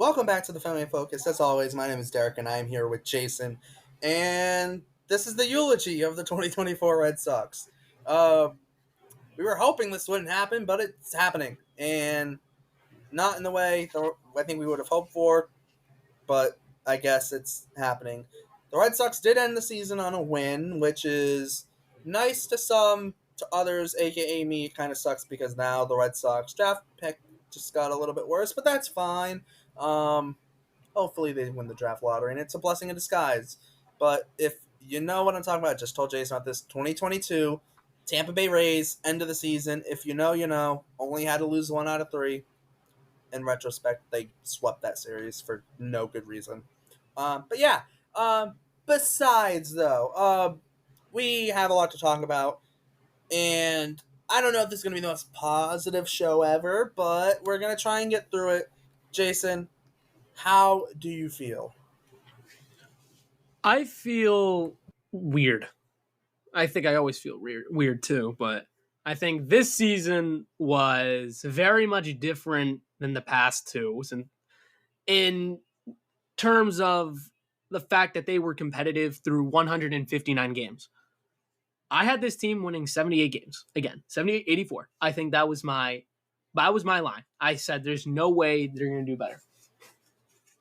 Welcome back to the Family Focus. As always, my name is Derek, and I am here with Jason. And this is the eulogy of the 2024 Red Sox. Uh, we were hoping this wouldn't happen, but it's happening. And not in the way I think we would have hoped for, but I guess it's happening. The Red Sox did end the season on a win, which is nice to some. To others, aka me, it kind of sucks because now the Red Sox draft pick just got a little bit worse, but that's fine. Um, Hopefully they win the draft lottery, and it's a blessing in disguise. But if you know what I'm talking about, I just told Jason about this 2022 Tampa Bay Rays end of the season. If you know, you know. Only had to lose 1 out of 3. In retrospect, they swept that series for no good reason. But yeah, besides though, we have a lot to talk about, and I don't know if this is going to be the most positive show ever, but we're going to try and get through it. Jason, how do you feel? I feel weird. I think I always feel weird too, but I think this season was very much different than the past two in terms of the fact that they were competitive through 159 games. I had this team winning 78 games. Again, 78, 84. I think that was my line. I said there's no way they're going to do better.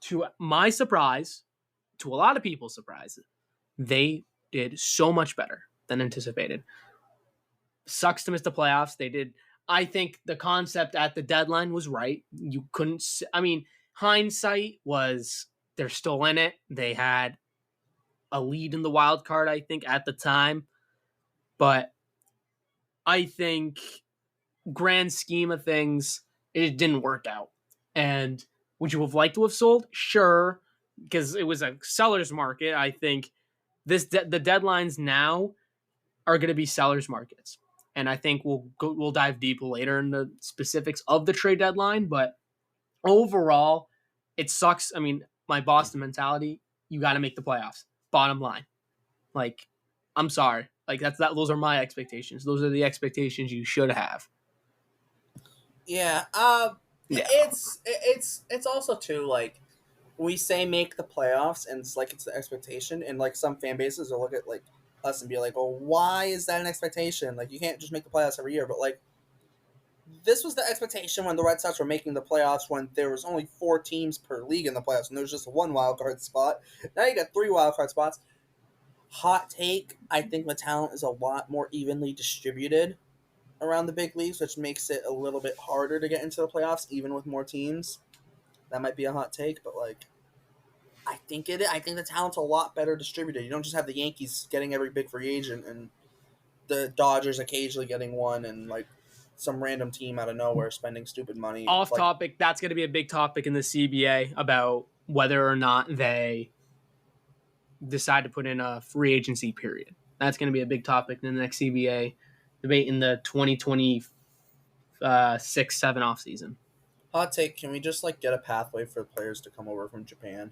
To my surprise, to a lot of people's surprise, they did so much better than anticipated. Sucks to miss the playoffs. They did. I think the concept at the deadline was right. You couldn't. I mean, hindsight was they're still in it. They had a lead in the wild card, I think, at the time. But I think, grand scheme of things, it didn't work out. And would you have liked to have sold? Sure, because it was a seller's market. I think the deadlines now are going to be sellers markets, and I think we'll dive deeper later in the specifics of the trade deadline. But overall, it sucks. I mean, my Boston mentality: you got to make the playoffs. Bottom line, like, I'm sorry, like those are my expectations. Those are the expectations you should have. Yeah. Yeah, It's also too like we say make the playoffs, and it's like it's the expectation, and like some fan bases will look at like us and be like, "Well, why is that an expectation? Like you can't just make the playoffs every year." But like this was the expectation when the Red Sox were making the playoffs when there was only 4 teams per league in the playoffs, and there was just one wild card spot. Now you got 3 wild card spots. Hot take: I think the talent is a lot more evenly distributed around the big leagues, which makes it a little bit harder to get into the playoffs, even with more teams. That might be a hot take, but like, I think the talent's a lot better distributed. You don't just have the Yankees getting every big free agent and the Dodgers occasionally getting one, and like some random team out of nowhere spending stupid money. off Like, topic. That's going to be a big topic in the CBA about whether or not they decide to put in a free agency period. That's going to be a big topic in the next CBA debate in the 2026-7 offseason. hot take: can we just like get a pathway for players to come over from Japan?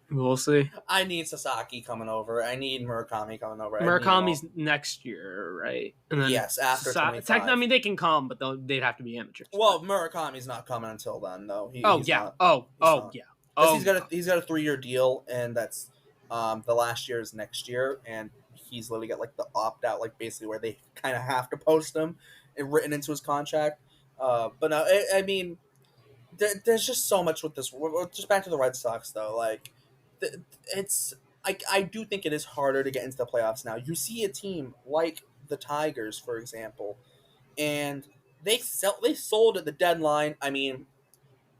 We'll see. I need Sasaki coming over. I need Murakami coming over. Murakami's next year, right? And then Yes, after 25. I mean, they can come, but they'd have to be amateurs. Well, Murakami's not coming until then, though. He's yeah. Not, Yeah. Because he's got a 3-year deal, and that's the last year is next year, and he's literally got like the opt out, like basically where they kind of have to post him, and written into his contract. But no, I mean, there's just so much with this. Just back to the Red Sox, though. Like, it's I do think it is harder to get into the playoffs now. You see a team like the Tigers, for example, and they sold at the deadline. I mean,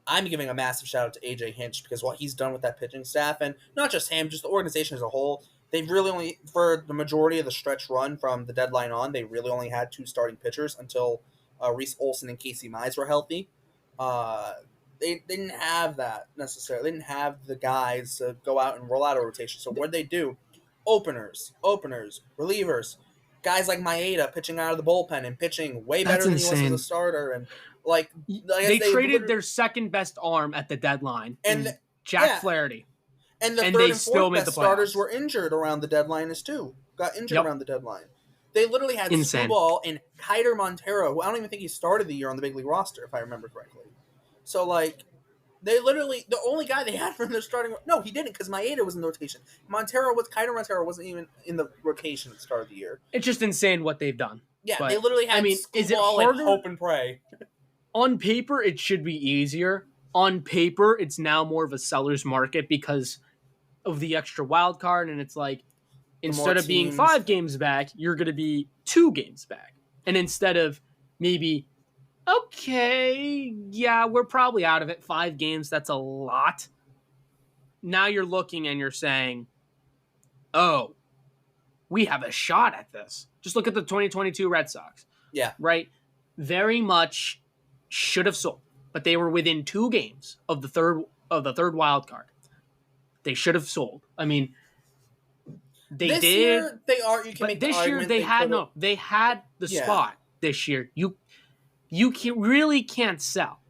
I'm giving a massive shout out to AJ Hinch because what he's done with that pitching staff, and not just him, just the organization as a whole. They've really only, for the majority of the stretch run from the deadline on, they really only had 2 starting pitchers until Reese Olson and Casey Mize were healthy. They didn't have that necessarily. They didn't have the guys to go out and roll out a rotation. So what did they do? Openers, relievers, guys like Maeda pitching out of the bullpen and pitching way better than he was as a starter, and like they traded their second best arm at the deadline, and Jack Flaherty. And the third and fourth best starters were injured around the deadline as too. Got injured around the deadline. They literally had Skubal and Kiter Montero, who I don't even think he started the year on the big league roster, if I remember correctly. So like they literally the only guy they had from their starting. No, he didn't because Maeda was in the rotation. Montero wasn't even in the rotation at the start of the year. It's just insane what they've done. Yeah, they But literally I had mean, is it Screwball and harder? hope and pray. On paper, it should be easier. On paper, it's now more of a seller's market because of the extra wild card, and it's like The more instead of being teams, 5 games back, you're going to be 2 games back, and instead of maybe okay, yeah, we're probably out of it. 5 games, that's a lot. Now you're looking and you're saying, oh, we have a shot at this. Just look at the 2022 Red Sox. yeah, Right? Very much should have sold, but they were within 2 games of the third wild card. They should have sold. I mean, they this did. year they are. You can but make this the year argument they had could've- no. They had the Yeah. spot this year. You really can't sell.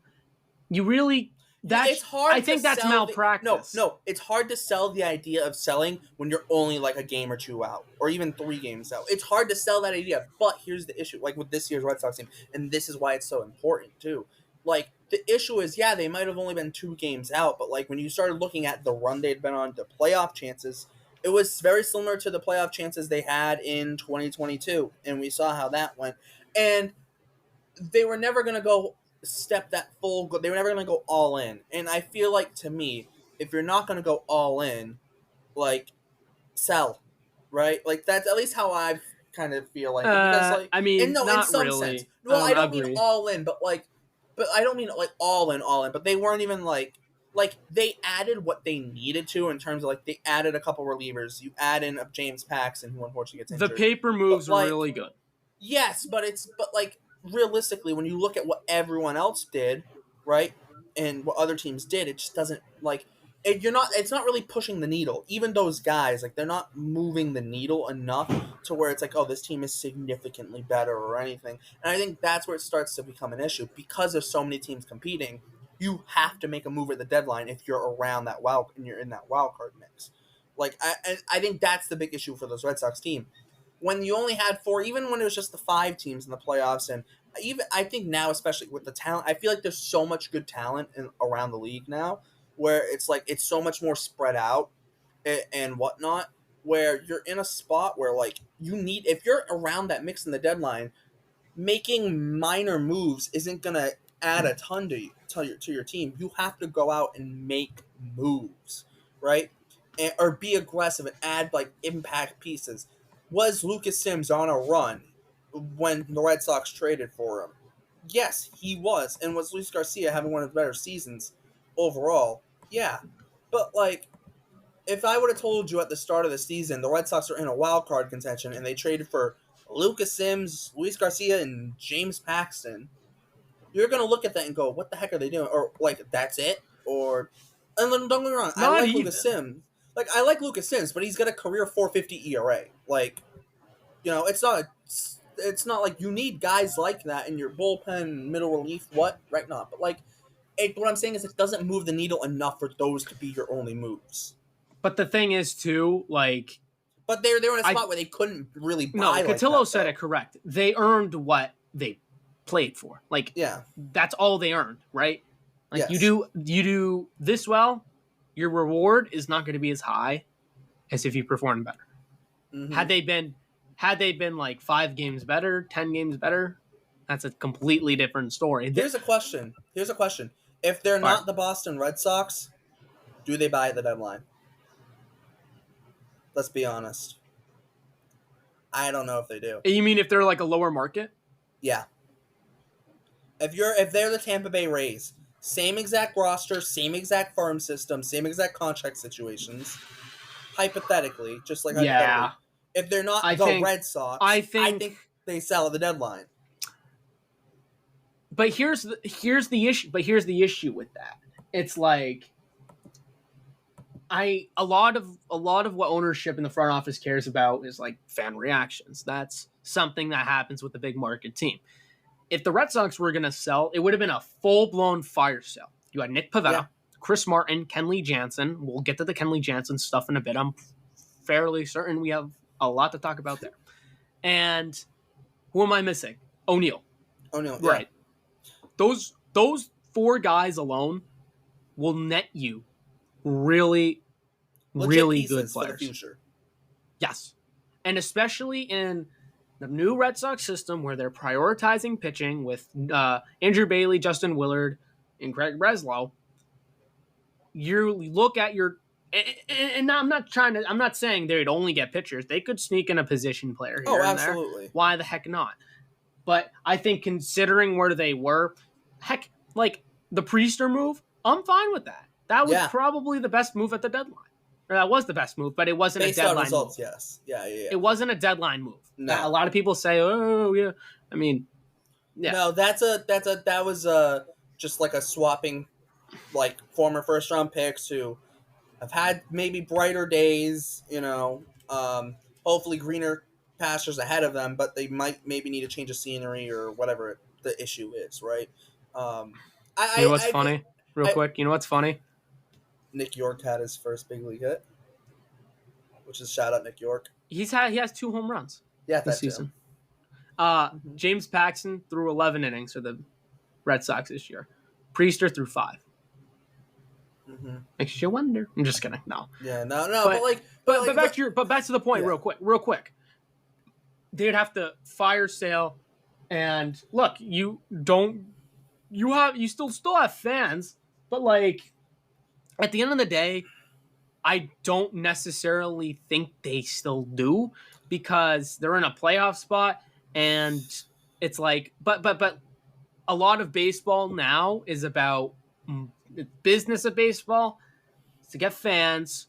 You really. That's, it's hard. I think to that's sell malpractice. No, it's hard to sell the idea of selling when you're only like a game or two out, or even 3 games out. It's hard to sell that idea. But here's the issue: like with this year's Red Sox team, and this is why it's so important too. Like the issue is, yeah, they might have only been 2 games out, but like when you started looking at the run they'd been on, the playoff chances, it was very similar to the playoff chances they had in 2022, and we saw how that went. And they were never going to go step that full. They were never going to go all in. And I feel like, to me, if you're not going to go all in, like, sell, right? Like that's at least how I kind of feel like. Because like, I mean, and no, in not some really. sense. Well, I don't agree. mean all in, but like, but I don't mean like all in. But they weren't even like they added what they needed to in terms of like they added a couple relievers. You add in a James Paxton, who unfortunately gets injured. The paper moves But, like, were really good. Yes, but like realistically, when you look at what everyone else did, right, and what other teams did, it just doesn't like it. It's not really pushing the needle. Even those guys, like they're not moving the needle enough to where it's like, oh, this team is significantly better or anything. And I think that's where it starts to become an issue because there's so many teams competing. You have to make a move at the deadline if you're around that wild and you're in that wild card mix. Like I think that's the big issue for this Red Sox team. When you only had 4, even when it was just the 5 teams in the playoffs, and even I think now, especially with the talent, I feel like there's so much good talent around the league now, where it's like it's so much more spread out and whatnot, where you're in a spot where like you need if you're around that mix in the deadline, making minor moves isn't gonna add a ton to your team. You have to go out and make moves, right? Or be aggressive and add like impact pieces. Was Lucas Sims on a run when the Red Sox traded for him? Yes, he was. And was Luis Garcia having one of his better seasons overall? Yeah. But like if I would have told you at the start of the season the Red Sox are in a wild card contention and they traded for Lucas Sims, Luis Garcia, and James Paxton, you're gonna look at that and go, "What the heck are they doing?" Or like, "That's it?" Or, and then don't get me wrong, I Not like even. Lucas Sims. Like I like Lucas Sims, but he's got a career 4.50 ERA. Like, it's not like you need guys like that in your bullpen, middle relief, right now. But like, what I'm saying is it doesn't move the needle enough for those to be your only moves. But the thing is, too, like But they're in a spot where they couldn't really buy. no, like Cotillo that, said though. it correct. They earned what they played for. Like, Yeah. that's all they earned, right? Like Yes. you do this well, your reward is not going to be as high as if you perform better. Mm-hmm. Had they been like 5 games better, 10 games better, that's a completely different story. Here's a question. If they're not the Boston Red Sox, do they buy at the deadline? Let's be honest. I don't know if they do. You mean if they're like a lower market? Yeah. If they're the Tampa Bay Rays, same exact roster, same exact farm system, same exact contract situations, hypothetically, just like hypothetically. If they're not Red Sox, I think they sell at the deadline. But here's the issue. But here's the issue with that. It's like a lot of what ownership in the front office cares about is like fan reactions. That's something that happens with a big market team. If the Red Sox were going to sell, it would have been a full-blown fire sale. You had Nick Pivetta, Chris Martin, Kenley Jansen. We'll get to the Kenley Jansen stuff in a bit. I'm fairly certain we have a lot to talk about there. And who am I missing? O'Neill. O'Neill, right. Those 4 guys alone will net you really, Legit really good pieces for the players. future. Yes. And especially in the new Red Sox system where they're prioritizing pitching with Andrew Bailey, Justin Willard, and Craig Breslow, you look at your and I'm not saying they'd only get pitchers. They could sneak in a position player here and absolutely. there. Why the heck not? But I think considering where they were, heck, like the Priester move, I'm fine with that. That was probably the best move at the deadline. Or that was the best move, but it wasn't based a deadline on results, move. yes. Yeah. It wasn't a deadline move. No. A lot of people say, oh, yeah. I mean, yeah. No, that was just like a swapping like former first round picks who have had maybe brighter days, hopefully greener pastures ahead of them, but they might maybe need a change of scenery or whatever the issue is, right? You know what's funny? Real quick, you know what's funny? Nick York had his first big league hit, which is shout out Nick York. He has 2 home runs this season. James Paxton threw 11 innings for the Red Sox this year. Priester threw 5. Makes you wonder. I'm just kidding. No. Yeah, no, but back to the point, real quick. They'd have to fire Sale, and look, you still have fans, but like at the end of the day, I don't necessarily think they still do because they're in a playoff spot, and it's like, but a lot of baseball now is about the business of baseball is to get fans,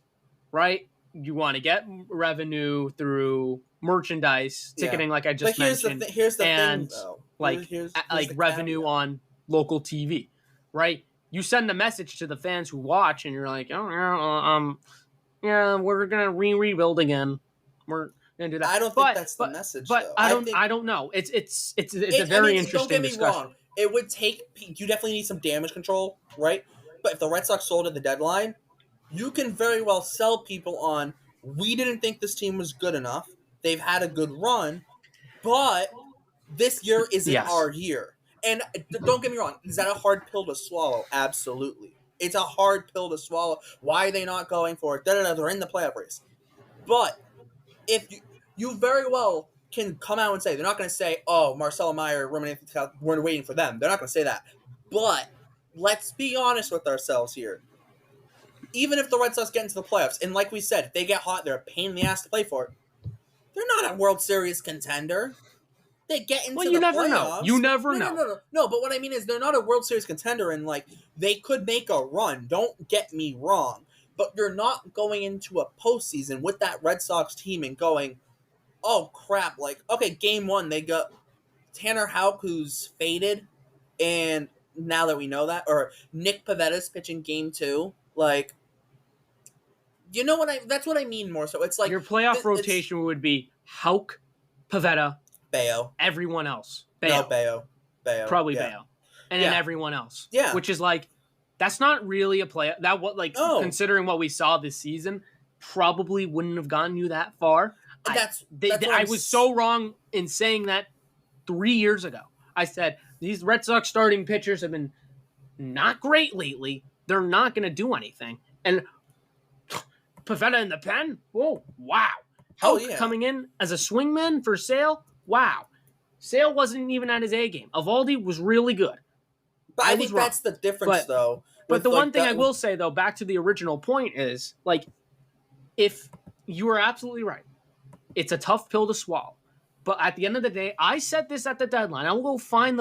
right? You want to get revenue through merchandise, ticketing, like I just mentioned. Here's the thing, though. Here's revenue caveat on local TV, right? You send a message to the fans who watch, and you're like, oh, yeah, we're gonna rebuild again. We're gonna do that. I don't think that's the message. But though. I don't know. It's a very interesting don't get me discussion. Wrong. It would take. You definitely need some damage control, right? But if the Red Sox sold at the deadline, you can very well sell people on. We didn't think this team was good enough. They've had a good run, but this year isn't our year. And don't get me wrong. Is that a hard pill to swallow? Absolutely. It's a hard pill to swallow. Why are they not going for it? They're in the playoff race. But if you very well can come out and say, they're not going to say, oh, Marcelo Meyer, Roman Anthony, we're waiting for them. They're not going to say that. But let's be honest with ourselves here. Even if the Red Sox get into the playoffs, and like we said, if they get hot, they're a pain in the ass to play for, they're not a World Series contender. They get into the playoffs. You never know. No, but what I mean is they're not a World Series contender, and like they could make a run. Don't get me wrong. But you're not going into a postseason with that Red Sox team and going, oh, crap. Like, okay, game 1, they got Tanner Houck, who's faded, and now that we know that, or Nick Pavetta's pitching game 2, like, you know that's what I mean more so. It's like your playoff rotation would be Houck, Pavetta, Bayo, everyone else. Bayo. Probably Bayo. And then everyone else. Yeah. Which is like, that's not really a play. That what considering what we saw this season, probably wouldn't have gotten you that far. I was so wrong in saying that 3 years ago. I said these Red Sox starting pitchers have been not great lately. They're not going to do anything. And Pavetta in the pen. Whoa! Wow. Coming in as a swingman for Sale. Wow. Sale wasn't even at his A game. Evaldi was really good. But I think that's the difference, though. But the one thing I will say, though, back to the original point is, like, if you are absolutely right, it's a tough pill to swallow. But at the end of the day, I said this at the deadline. I'll go find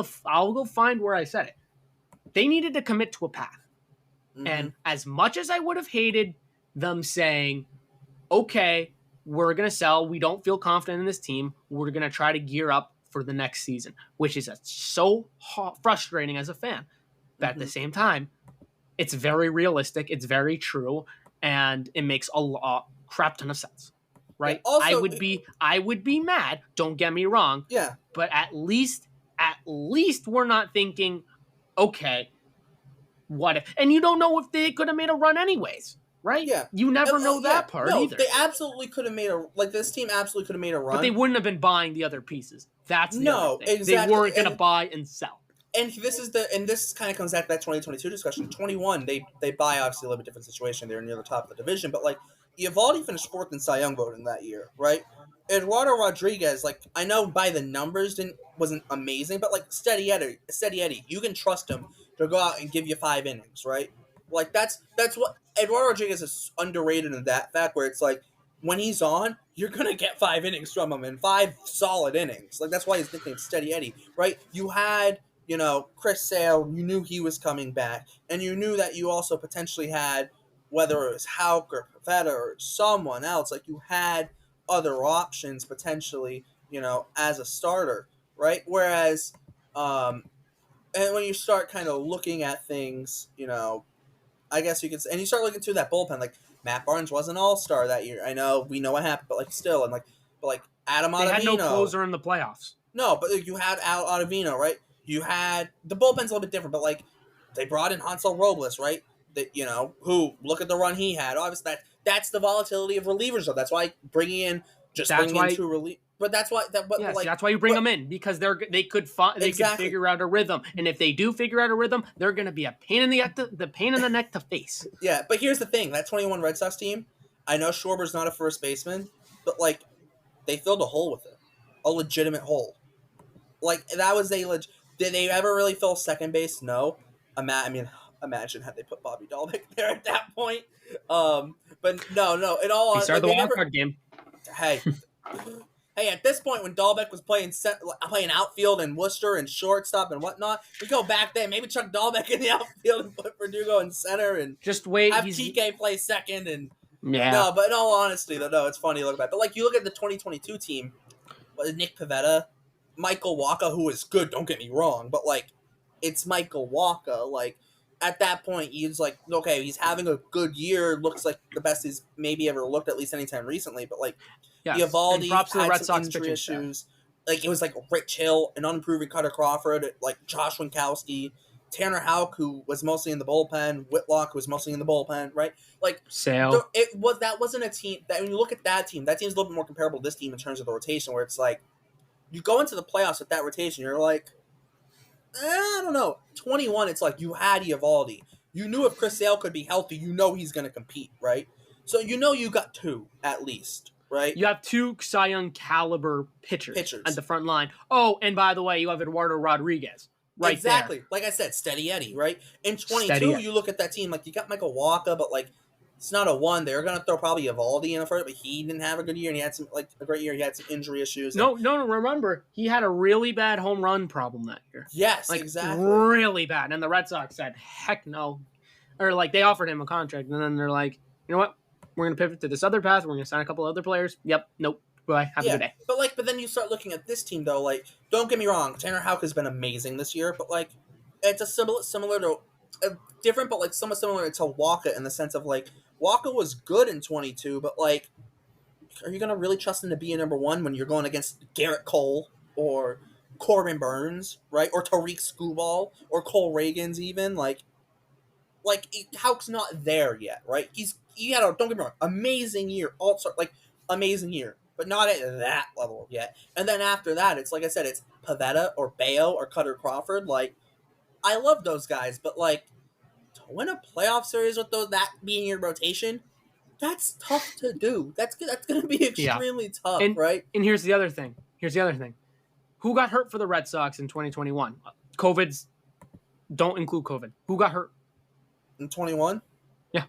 where I said it. They needed to commit to a path. Mm-hmm. And as much as I would have hated them saying, okay, we're going to sell. We don't feel confident in this team. We're going to try to gear up for the next season, which is so frustrating as a fan. But at the same time, it's very realistic. It's very true. And it makes a crap ton of sense. Right? Yeah, also, I would be mad. Don't get me wrong. Yeah. But at least we're not thinking, okay, what if? And you don't know if they could have made a run anyways. Right? Yeah. You never know that part either. They absolutely could have made this team absolutely could have made a run. But they wouldn't have been buying the other pieces. That's the other thing. Exactly. They weren't going to buy and sell. and this kind of comes back to that 2022 discussion. 21, they buy obviously a little bit different situation. They're near the top of the division, but like Eovaldi finished fourth in Cy Young voting that year, right? Eduardo Rodriguez, like I know by the numbers wasn't amazing, but like steady Eddie, you can trust him to go out and give you 5 innings, right? Like that's what Eduardo Rodriguez is underrated in that fact where it's like when he's on, you're gonna get 5 innings from him and 5 solid innings. Like that's why his nickname's Steady Eddie, right? You had Chris Sale, you knew he was coming back, and you knew that you also potentially had whether it was Houck or Pavetta or someone else, like you had other options potentially, as a starter, right? Whereas, and when you start kind of looking at things, I guess you could say, and you start looking through that bullpen, like Matt Barnes was an all-star that year. I know we know what happened, but like still, and but like Adam They had no Ottavino. closer in the playoffs. No, but you had Al Ottavino, right? You had the bullpen's a little bit different, but like they brought in Hansel Robles, right? That who look at the run he had. Obviously, that's the volatility of relievers, though. That's why bringing in two relief. But that's why that's why you bring them in, because they could figure out a rhythm, and if they do figure out a rhythm, they're going to be a pain in the neck to face. Yeah, but here's the thing: that 21 Red Sox team, I know Schwarber's not a first baseman, but like they filled a hole with it, a legitimate hole. Like that was did they ever really fill second base? No. Imagine had they put Bobby Dahlbeck there at that point. But no. In all, he started the wild card game. Hey, at this point when Dahlbeck was playing outfield and Worcester and shortstop and whatnot, we go back there, maybe chuck Dahlbeck in the outfield and put Verdugo in center and just wait. Have TK play second and yeah. No, but in all honesty, though, no, it's funny to look back. But like you look at the 2022 team, Nick Pivetta, Michael Wacha, who is good, don't get me wrong, but like it's Michael Wacha. Like at that point, he's like, okay, he's having a good year. Looks like the best he's maybe ever looked, at least anytime recently. But like Eovaldi had some injury issues. Like it was like Rich Hill, an unproven Cutter Crawford, like Josh Winkowski, Tanner Houck, who was mostly in the bullpen, Whitlock, who was mostly in the bullpen, right? Like Sale. That wasn't a team that when you look at that team's a little bit more comparable to this team in terms of the rotation, where it's like you go into the playoffs with that rotation, you're like, I don't know. 21, it's like you had Eovaldi. You knew if Chris Sale could be healthy, he's going to compete, right? So you got two at least, right? You have two Cy Young caliber pitchers at the front line. Oh, and by the way, you have Eduardo Rodriguez. Right exactly. There. Like I said, Steady Eddie, right? In 22, you look at that team, like you got Michael Wacha, but like it's not a one. They're gonna throw probably Eovaldi in the first, but he didn't have a good year, and he had a great year. He had some injury issues. No. Remember, he had a really bad home run problem that year. Yes, exactly. Really bad. And the Red Sox said, "Heck no," or like they offered him a contract, and then they're like, "You know what? We're gonna pivot to this other path. We're gonna sign a couple other players." Yep. Nope. Bye. Have a good day. But then you start looking at this team though. Like, don't get me wrong, Tanner Houck has been amazing this year, but like, it's a similar to. Different, but like somewhat similar to Wacha in the sense of like Wacha was good in 22, but like, are you gonna really trust him to be a number one when you're going against Garrett Cole or Corbin Burns, right? Or Tariq Skubal or Cole Reagans even like Houck's not there yet, right? He had don't get me wrong, amazing year, amazing year, but not at that level yet. And then after that, it's like I said, it's Pivetta or Bayo or Cutter Crawford, like. I love those guys, but like to win a playoff series with that being your rotation, that's tough to do. That's going to be extremely tough, right? And here's the other thing. Who got hurt for the Red Sox in 2021? COVID's don't include COVID. Who got hurt in 21? Yeah.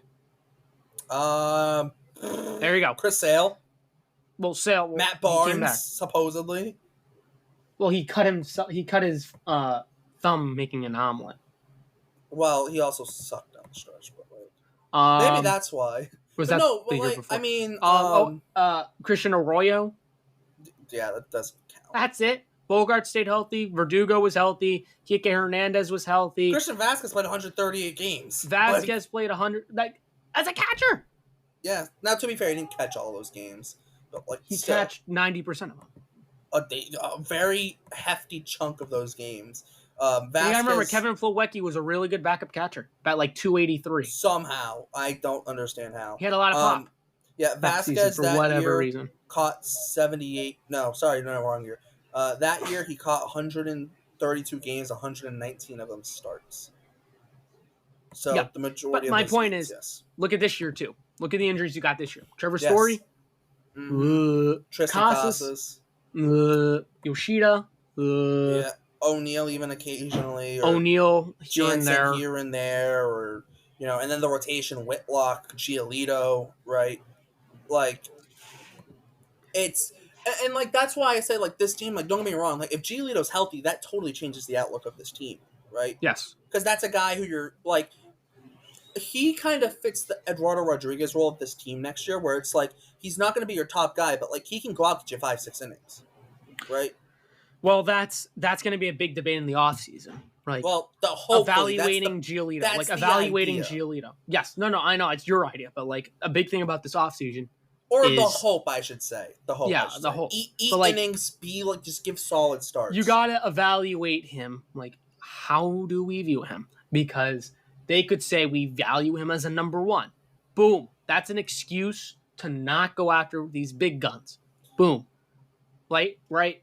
There you go. Chris Sale. Well, Sale. Matt Barnes supposedly. Well, he cut his thumb making an omelet. Well, he also sucked down the stretch, but like, maybe that's why. Was that no? the year like, before? I mean, Christian Arroyo. Yeah, that doesn't count. That's it. Bogart stayed healthy. Verdugo was healthy. Kike Hernandez was healthy. Christian Vasquez played 138 games. Vasquez played 100, like as a catcher. Yeah. Now, to be fair, he didn't catch all those games, but like he catched 90% of them. A very hefty chunk of those games. Vasquez, I remember Kevin Plawecki was a really good backup catcher, about like 283. Somehow, I don't understand how. He had a lot of pop. Yeah, Vasquez for whatever reason caught 78. No, sorry, no, wrong year. That year he caught 100 and 32 games, 119 of them starts. Yeah. So the majority But of my those point games, is, yes. look at this year, too. Look at the injuries you got this year. Trevor Yes. Story, Tristan Casas, Casas. Yoshida, Yeah. O'Neal even occasionally, or O'Neal here and Jansen there. here and there, or, and then the rotation, Whitlock, Giolito, right? Like, it's, and like, that's why I say, like, this team, like, don't get me wrong, like, if Giolito's healthy, that totally changes the outlook of this team, right? Yes. Because that's a guy who you're, like, he kind of fits the Eduardo Rodriguez role of this team next year, where it's like, he's not going to be your top guy, but, like, he can go out and get you 5-6 innings, right? Well, that's going to be a big debate in the offseason. Like, Well, hopefully evaluating Giolito. that's Like, the evaluating idea. Giolito. Yes. No, I know. It's your idea. But, like, a big thing about this offseason Or the is, hope, I should say. the whole. Eat But, like, innings, be like, just give solid starts. you got to evaluate him. Like, how do we view him? Because they could say we value him as a number one. Boom. That's an excuse to not go after these big guns. Boom. Like, right?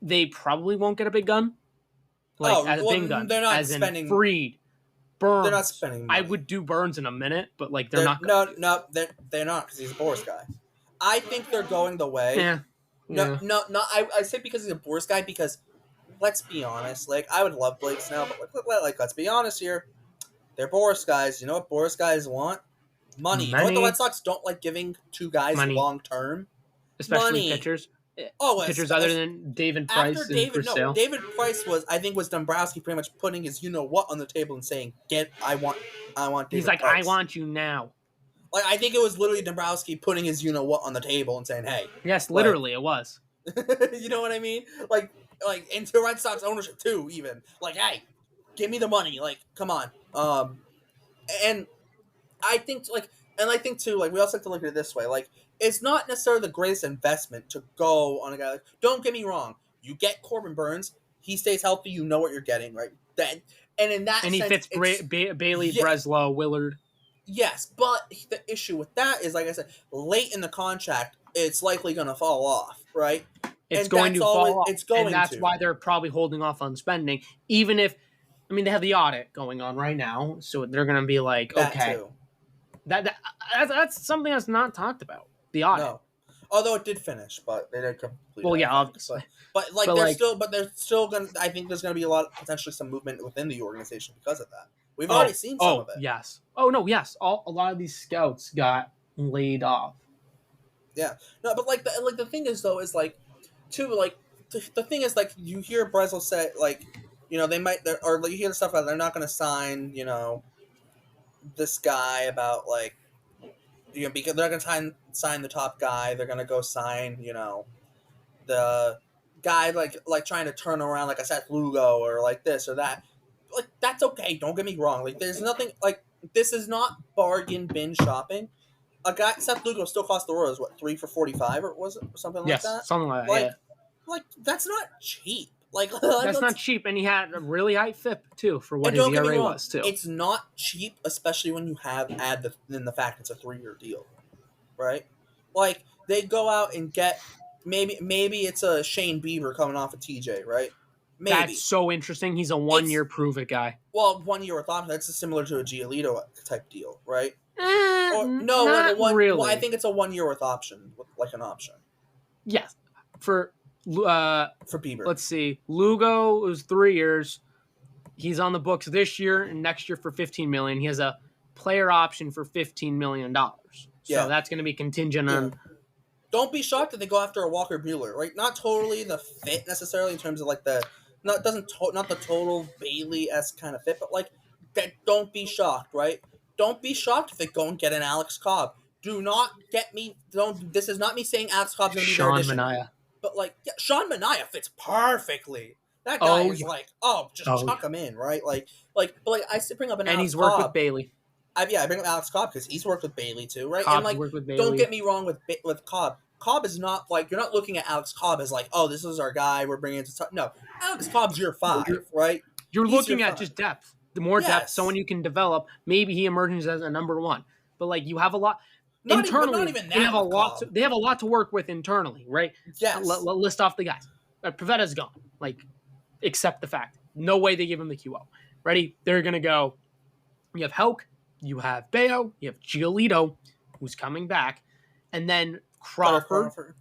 They probably won't get a big gun. Like, as a big gun. They're not As in spending. Freed, Burns. They're not spending money. I would do Burns in a minute, but, like, they're not going to. No, they're not, because he's a Boris guy. I think they're going the way. Yeah. No. I say because he's a Boris guy, because let's be honest. Like, I would love Blake Snell, but let's be honest here. They're Boris guys. You know what Boris guys want? Money. You know what the Red Sox don't like giving to guys long term? Especially pitchers. Pitchers other than David Price and Chris Sale. David Price was Dombrowski pretty much putting his what on the table and saying, I want David He's like, Price. I want you now. Like, I think it was literally Dombrowski putting his what on the table and saying, hey. Yes, literally, it was. You know what I mean? Like into Red Sox ownership too, even. Like, hey, give me the money. Like, come on. And I think too, like, we also have to look at it this way. Like, it's not necessarily the greatest investment to go on a guy. Like, don't get me wrong. You get Corbin Burns. He stays healthy. You know what you're getting, right? And he fits Bailey, Breslow, Willard. Yes, but the issue with that is, like I said, late in the contract, it's likely going to fall off, right? It's going to fall off. And that's why they're probably holding off on spending, even if, they have the audit going on right now, so they're going to be like, okay. That's something that's not talked about, the audit. No. Although it did finish, but they didn't complete it. Well, yeah, obviously. But they're still going to, I think there's going to be potentially some movement within the organization because of that. We've already seen some of it. Yes. Oh, no, yes. A lot of these scouts got laid off. Yeah. No, but the thing is, though, is like, too, like, the thing is, like, you hear Breslow say, like, they might, or you hear stuff about they're not going to sign, this guy about, like, because they're not going to sign the top guy. They're going to go sign, the guy, like trying to turn around, like I said, Lugo, or like this or that. Like, that's okay. Don't get me wrong. Like, there's nothing, like, this is not bargain bin shopping. A guy, Seth Lugo still cost the Royals, what, 3 for $45, or was it, or something like that? Yes, something like that. Like, that's not cheap. Like, that's not cheap, and he had a really high FIP too for what his ERA was too. It's not cheap, especially when you add the fact it's a 3-year deal, right? Like, they go out and get maybe it's a Shane Bieber coming off of TJ, right? Maybe. That's so interesting. He's a 1-year prove it guy. Well, 1 year with option. That's similar to a Giolito type deal, right? Not really. Well, I think it's a 1 year with option, like an option. Yes, for Bieber. Let's see. Lugo was 3 years. He's on the books this year and next year for $15 million. He has a player option for $15 million. So that's going to be contingent on. Don't be shocked if they go after a Walker Buehler, right? Not totally the fit necessarily in terms of like not the total Bailey-esque kind of fit, but like that. Don't be shocked, right? Don't be shocked if they go and get an Alex Cobb. Do not get me. This is not me saying Alex Cobb's going to be their addition. Sean Manaea. But like Sean Manaea fits perfectly. That guy is like, chuck him in, right? But I bring up an Alex Cobb. And he's worked with Bailey. I bring up Alex Cobb because he's worked with Bailey too, right? Cobb's and like, worked with Bailey. Don't get me wrong with Cobb. Cobb is not like, you're not looking at Alex Cobb as like, oh, this is our guy, we're bringing it to no. Alex Cobb's your 5, right? You're looking at just depth. The more depth, someone you can develop, maybe he emerges as a number 1. But like you have a lot internally. Not even that. They have a lot to work with internally, right? Yes. List off the guys. Pavetta's gone. Like accept the fact. No way they give him the QO. Ready? They're going to go, you have Houck, you have Bayo, you have Giolito, who's coming back, and then Cutter Crawford, Crawford.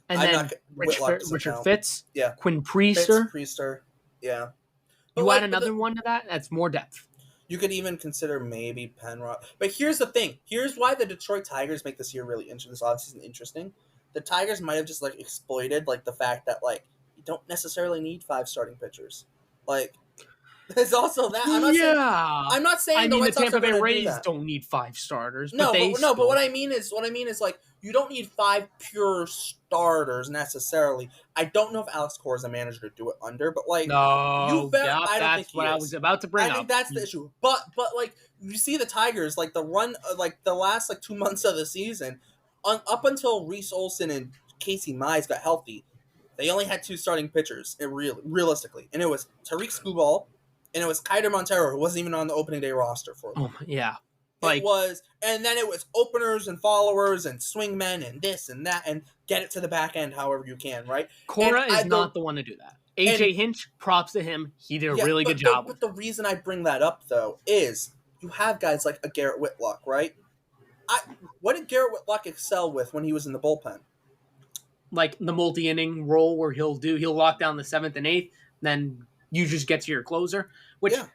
and I'm then not Whitlock doesn't Richard count. Fitz, Yeah, Quinn Fitz, Priester. Priester. Yeah, You add another one to that, that's more depth. you could even consider maybe Penrod. But here's the thing. Here's why the Detroit Tigers make this year really interesting. This offseason interesting. The Tigers might have just like exploited like the fact that like you don't necessarily need 5 starting pitchers. Like there's also that. Yeah. I'm not I saying the mean, the Red Sox are Tampa Bay going to do Rays that. don't need 5 starters, but No, they but no, but still... what I mean is like you don't need 5 pure starters necessarily. I don't know if Alex Cora is a manager to do it under, but like No, yep, I don't think that's he what I is. was about to bring I up. think that's the issue. But like you see the Tigers like the run like the last like 2 months of the season up until Reese Olson and Casey Mize got healthy, they only had 2 starting pitchers. Realistically, and it was Tariq Skubal and it was Kiter Montero, who wasn't even on the opening day roster for them. Oh, yeah. It was, and then it was openers and followers and swingmen and this and that, and get it to the back end however you can, right? Cora is not the one to do that. AJ Hinch, props to him. He did a really good job. But the reason I bring that up, though, is you have guys like a Garrett Whitlock, right? What did Garrett Whitlock excel with when he was in the bullpen? Like the multi-inning role where he'll lock down the 7th and 8th, then you just get to your closer, which... Yeah.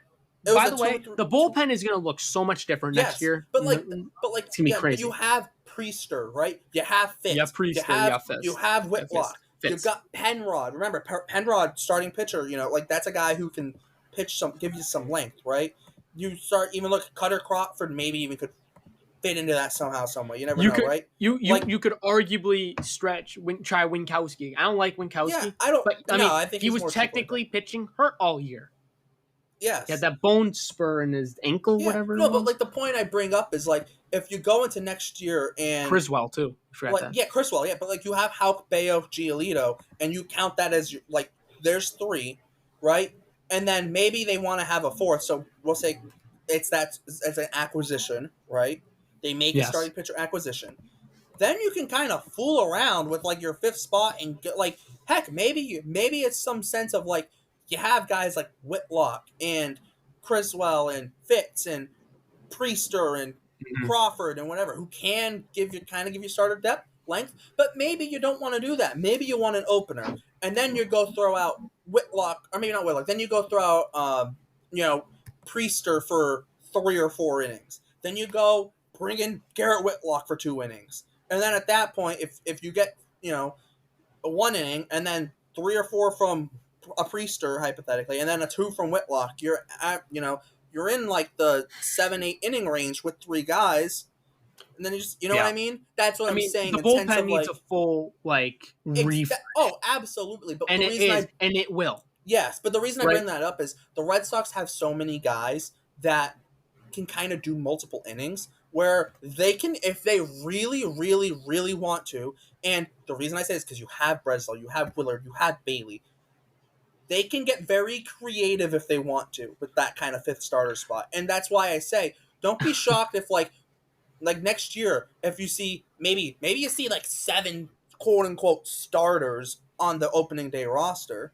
By the way, the bullpen is going to look so much different next year. But like, it's going to be crazy. You have Priester, right? You have Fitz. You have Priester. You have Whitlock. You've got Penrod. Remember, Penrod, starting pitcher. You know, like that's a guy who can pitch give you some length, right? You start even look Cutter Crawford. Maybe even could fit into that somehow, some way. You never know, right? You could arguably try Winkowski. I don't like Winkowski. Yeah, I don't. But I think he was technically pitching hurt all year. Yes. He had that bone spur in his ankle, whatever. No, but like the point I bring up is like if you go into next year and Criswell too. Criswell, but like you have Houck, Bayo, Giolito, and you count that as like there's 3, right? And then maybe they want to have a 4th, so we'll say it's an acquisition, right? They make a starting pitcher acquisition. Then you can kind of fool around with like your 5th spot and get like heck, maybe it's some sense of like. You have guys like Whitlock and Criswell and Fitz and Priester and Crawford and whatever who can give you starter depth, length, but maybe you don't want to do that. Maybe you want an opener, and then you go throw out Whitlock, or maybe not Whitlock. Then you go throw out Priester for 3 or 4 innings. Then you go bring in Garrett Whitlock for 2 innings, and then at that point, if you get a 1 inning and then 3 or 4 from a Priester hypothetically, and then a 2 from Whitlock, you're in like the 7-8 inning range with 3 guys, and then you just what I mean. That's what I'm saying. The bullpen needs a full refresh. Absolutely, but and it will. Yes, but the reason I bring that up is the Red Sox have so many guys that can kind of do multiple innings where they can, if they really, really, really want to. And the reason I say this is because you have Breslow, you have Willard, you have Bailey. They can get very creative if they want to with that kind of 5th starter spot. And that's why I say, don't be shocked if like next year, if you see maybe you see like 7 quote unquote starters on the opening day roster,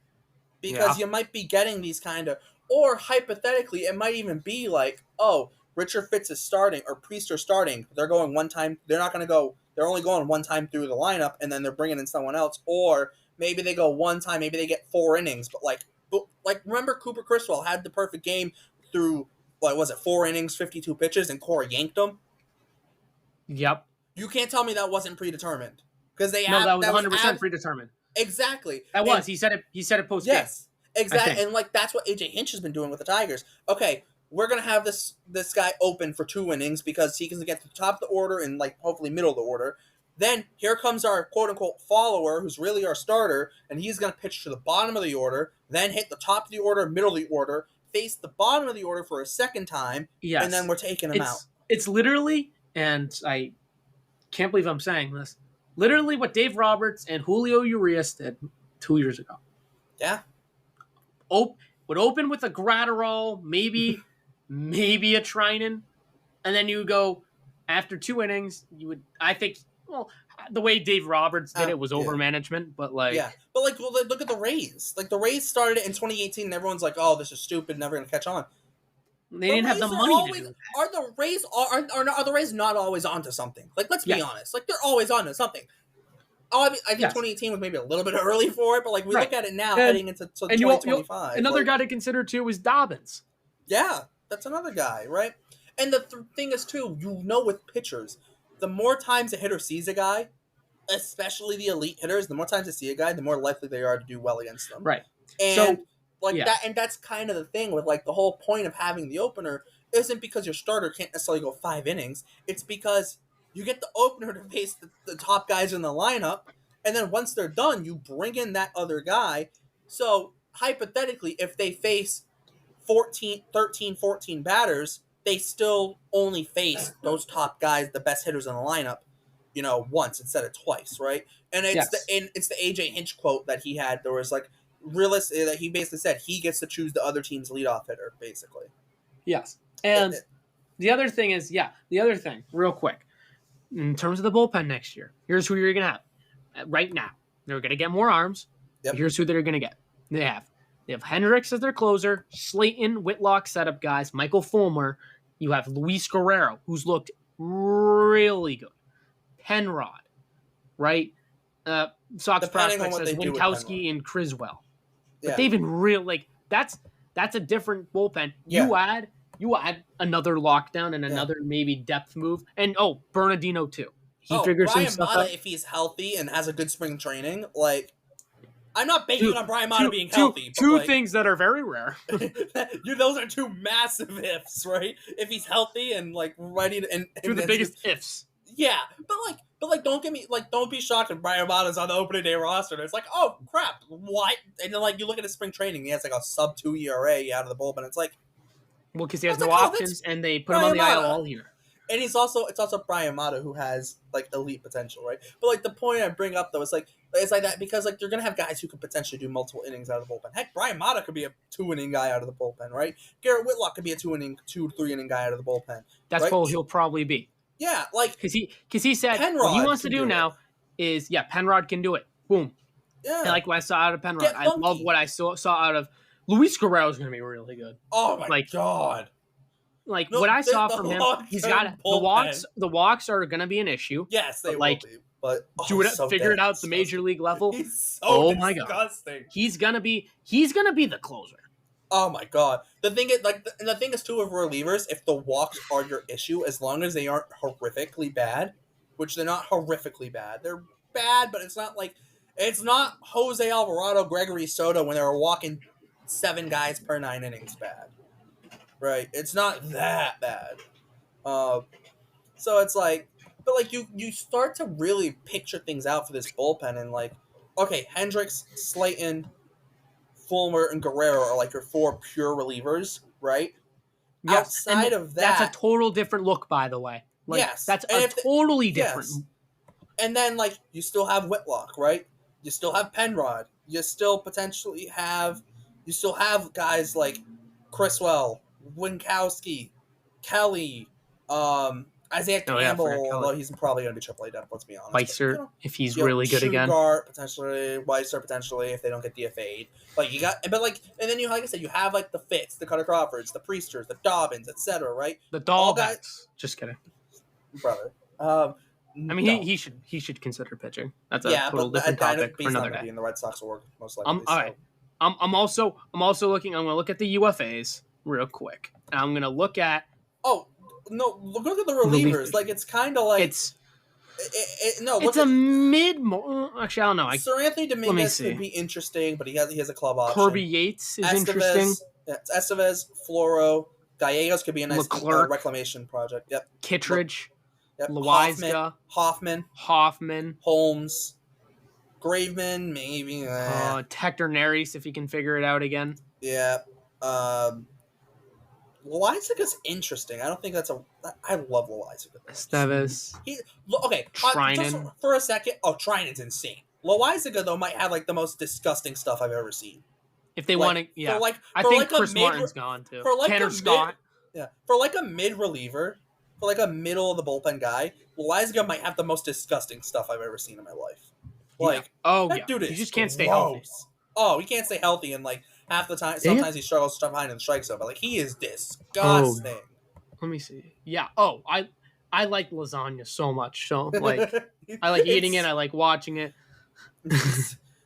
because you might be getting these kind of, or hypothetically, it might even be like, oh, Richard Fitz is starting or Priester starting. They're going one time. They're not going to go. They're only going one time through the lineup, and then they're bringing in someone else. Or maybe they go one time. Maybe they get 4 innings. But remember Cooper Criswell had the perfect game through 4 innings, 52 pitches, and Cora yanked him. Yep. You can't tell me that wasn't predetermined because that was 100% predetermined. Exactly. He said it post game. Yes, exactly. And that's what AJ Hinch has been doing with the Tigers. Okay, we're gonna have this guy open for 2 innings because he can get to the top of the order and hopefully middle of the order. Then here comes our quote unquote follower, who's really our starter, and he's gonna pitch to the bottom of the order, then hit the top of the order, middle of the order, face the bottom of the order for a second time, and then we're taking him out. It's literally, and I can't believe I'm saying this, literally what Dave Roberts and Julio Urias did 2 years ago. Yeah. Would open with a Gratterall, maybe a Trinan, and then you would go after 2 innings. You would, I think, The way Dave Roberts did it was Yeah. overmanagement, but like, Yeah, but like, well, look at the Rays. Like the Rays started it in 2018, and everyone's like, "Oh, this is stupid, never gonna catch on." they The didn't have Rays the are money to always do that. are the Rays are the Rays not always onto something? Like, let's be Yes. honest. Like they're always onto something. Oh, I think Yes. 2018 was maybe a little bit early for it, but like we Right. look at it now, And- heading into And 2025. another like, guy to consider too was Dobbins. yeah, that's another guy, right? And the thing is too, with pitchers, the more times a hitter sees a guy, especially the elite hitters, the more times they see a guy, the more likely they are to do well against them. Right. And So, like yeah. that, and that's kind of the thing with like the whole point of having the opener isn't because your starter can't necessarily go 5 innings. It's because you get the opener to face the top guys in the lineup, and then once they're done, you bring in that other guy. So hypothetically, if they face 14 batters, they still only face those top guys, the best hitters in the lineup, once instead of twice, right? And it's Yes. it's the AJ Hinch quote that he had. There was like realist that he basically said he gets to choose the other team's leadoff hitter, basically. Yes. And the other thing is, real quick, in terms of the bullpen next year, here's who you're going to have. Right now, they're going to get more arms. Yep. Here's who they're going to get. They have Hendricks as their closer, Slayton, Whitlock setup guys, Michael Fulmer. You have Luis Guerrero, who's looked really good. Penrod, right? Sox Depending on prospects what as they do with Winkowski and Criswell. But Yeah. they've been real, like, that's a different bullpen. Yeah. You add another lockdown and another maybe depth move. And, Bernardino, too. He figures some Brian stuff Mata, out. if he's healthy and has a good spring training, like, I'm not banking on Brian Mata being healthy. Two but things that are very rare. those are two massive ifs, right? If he's healthy and like ready to, and Two of the biggest ifs. Yeah, but don't be shocked if Brian Mata's on the opening day roster. And it's like, oh crap, what? And then like you look at his spring training, he has like a sub-2 ERA out of the bullpen. It's like, well, because he has it's no like, options, and they put him on the Brian IL Mata. all year. And it's also Brian Mata who has like elite potential, right? But like the point I bring up though is like it's like that because like you're gonna have guys who could potentially do multiple innings out of the bullpen. Heck, Brian Mata could be a 2-inning guy out of the bullpen, right? Garrett Whitlock could be a 2-3 inning guy out of the bullpen. That's right? what he'll probably be. Yeah, like because he said Penrod what he wants to can do do now is Penrod can do it. Boom. Yeah, I like what I saw out of Penrod. Get I funky. love what I saw out of Luis Guerrero is going to be really good. Oh my god. Like No, what I saw the from him, long-term he's got the walks. The walks are going to be an issue. Yes, they like, will be. But figure it out at the major league level. He's so disgusting. My god, he's gonna be the closer. Oh my god! The thing is too with relievers, if the walks are your issue, as long as they aren't horrifically bad, which they're not horrifically bad, they're bad, but it's not Jose Alvarado, Gregory Soto when they were walking 7 guys per 9 innings bad, right? It's not that bad. So it's like, but like you start to really picture things out for this bullpen and like, okay, Hendricks, Slayton, Fulmer, and Guerrero are like your 4 pure relievers, right? Yes. Outside of that, that's a total different look, by the way. Like, yes, that's totally different. Yes. And then like you still have Whitlock, right? You still have Penrod. You still have guys like Criswell, Winkowski, Kelly, Isaiah Campbell, although he's probably going to be AAA depth, let's be honest. Weiser, if he's really good again. Potentially, Weiser, potentially, if they don't get DFA'd. Like, and then like I said, you have, like, the Fitz, the Cutter Crawfords, the Priesters, the Dobbins, etc., right? The Dobbins. Just kidding. Brother. I mean, he should consider pitching. That's a total different topic for another day. Be in the Red Sox org, most likely. All right. I'm also looking. I'm going to look at the UFAs real quick. And I'm going to look at. Oh no! Look at the relievers. Like it's kind of like it's a mid. Actually, I don't know. Sir Anthony Dominguez could be interesting, but he has a club option. Kirby Yates is interesting. Yeah, Estevez, Floro, Gallegos could be a nice reclamation project. Yep. Kittredge. Yep. Loaiza. Hoffman. Holmes. Graveman, maybe. Hector Neris, if he can figure it out again. Yeah. Loaiza's interesting. I don't think that's I love Loaiza. Estevez. Trinan. For a second. Oh, Trinan's insane. Loaiza, though, might have, like, the most disgusting stuff I've ever seen. If they want to, I think Chris Martin's gone, too. Tanner Scott. Yeah. For, like, a mid-reliever, for like a middle of the bullpen guy, Loaisiga might have the most disgusting stuff I've ever seen in my life. Yeah. Like Oh that yeah. dude He is just can't stay healthy. gross. Oh, he can't stay healthy, and like half the time, Yeah. sometimes he struggles to behind in the strike zone. But like he is Oh, disgusting. let me see. Yeah. Oh, I like lasagna so much. So like, I like eating it. It's I like watching it.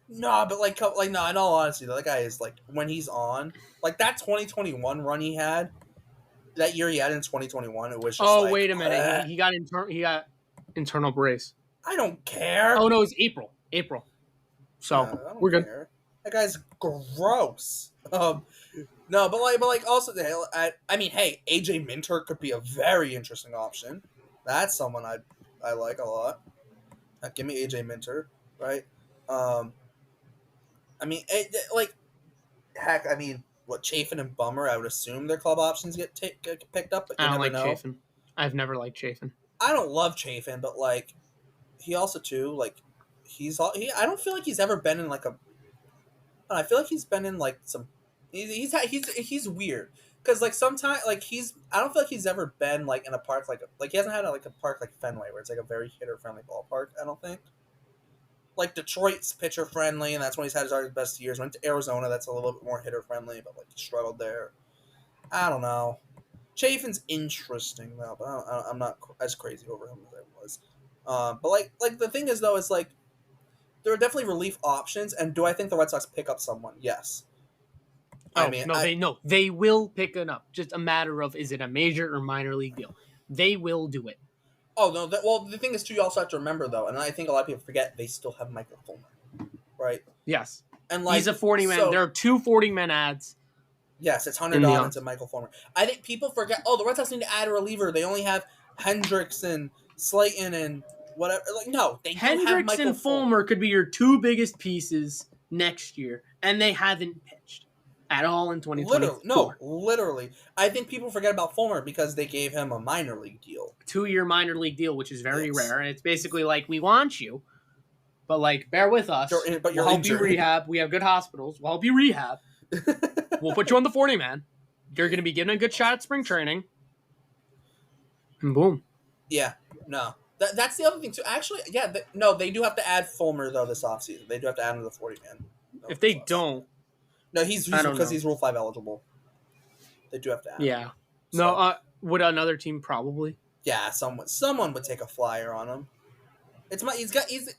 no, but like no. In all honesty, though, that guy is like when he's on, like that 2021 run he had, that year he had in 2021, it was just Oh like wait a minute. He got internal brace. I don't Oh care. no, it's April. April. So I we're don't good. care. That guy's gross. No, but like also I mean, hey, AJ Minter could be a very interesting option. That's someone I like a lot. Give me AJ Minter, right? Um, I mean, like heck, I mean, what Chafin and Bummer? I would assume their club options get picked up, but I you don't never like know. Chafin. I've never liked Chafin. I don't love Chafin, but like he also too like he. I don't feel like he's ever been in like a I feel like he's been in like some. He's weird because like sometimes like he's. I don't feel like he's ever been like in a park like he hasn't had like a park like Fenway where it's like a very hitter friendly ballpark. I don't think. Like Detroit's pitcher friendly, and that's when he's had his best years. Went to Arizona, that's a little bit more hitter friendly, but like he struggled there. I don't know. Chafin's interesting though, but I'm not as crazy over him as I was. But like the thing is though, is like there are definitely relief options, and do I think the Red Sox pick up someone? Yes. I Oh mean, no, they will pick it up. Just a matter of is it a major or minor league deal. They will do it. oh no, well the thing is too, you also have to remember though, and I think a lot of people forget they still have Michael Fulmer, right? Yes. And He's like a 40-man. There so, are two 40-man ads yes, it's Hunter in the Dobbins odds. and Michael Fulmer. I think people forget. Oh, the Red Sox need to add a reliever. They only have Hendricks and Slayton and whatever. Like no, they do have Hendricks Michael and Fulmer. Fulmer could be your two biggest pieces next year, and they haven't pitched at all in Literally, no, 2024. literally. I think people forget about Fulmer because they gave him a minor league deal. 2-year minor league deal, which is very Yes, rare. And it's basically like, we want you, but like, bear with us. but We'll you're help you injured. rehab. We have good hospitals. We'll help you rehab. We'll put you on the 40-man. You're going to be given a good shot at spring training. And boom. Yeah, no. That's the other thing too. Actually, yeah, no, they do have to add Fulmer though this offseason. They do have to add him to the 40-man. No, If they don't, no, he's I don't because know. he's Rule 5 eligible. They do have to add him. Yeah. No, So would another team probably? yeah, someone would take a flyer on him. He's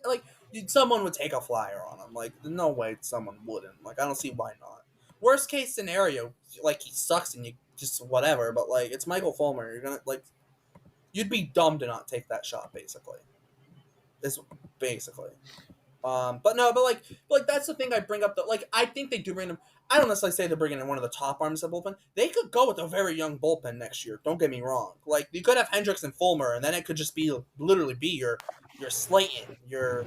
like someone would take a flyer on him. Like no way someone wouldn't. Like I don't see why not. Worst case scenario, like he sucks and you just whatever. But like it's Michael Fulmer. You're gonna like you'd be dumb to not take that shot. Basically, this basically. But no, but like that's the thing I bring up. That like I think they do bring him. I don't necessarily say they're bringing in one of the top arms of the bullpen. They could go with a very young bullpen next year. Don't get me wrong. Like you could have Hendricks and Fulmer, and then it could just be literally be your Slayton, your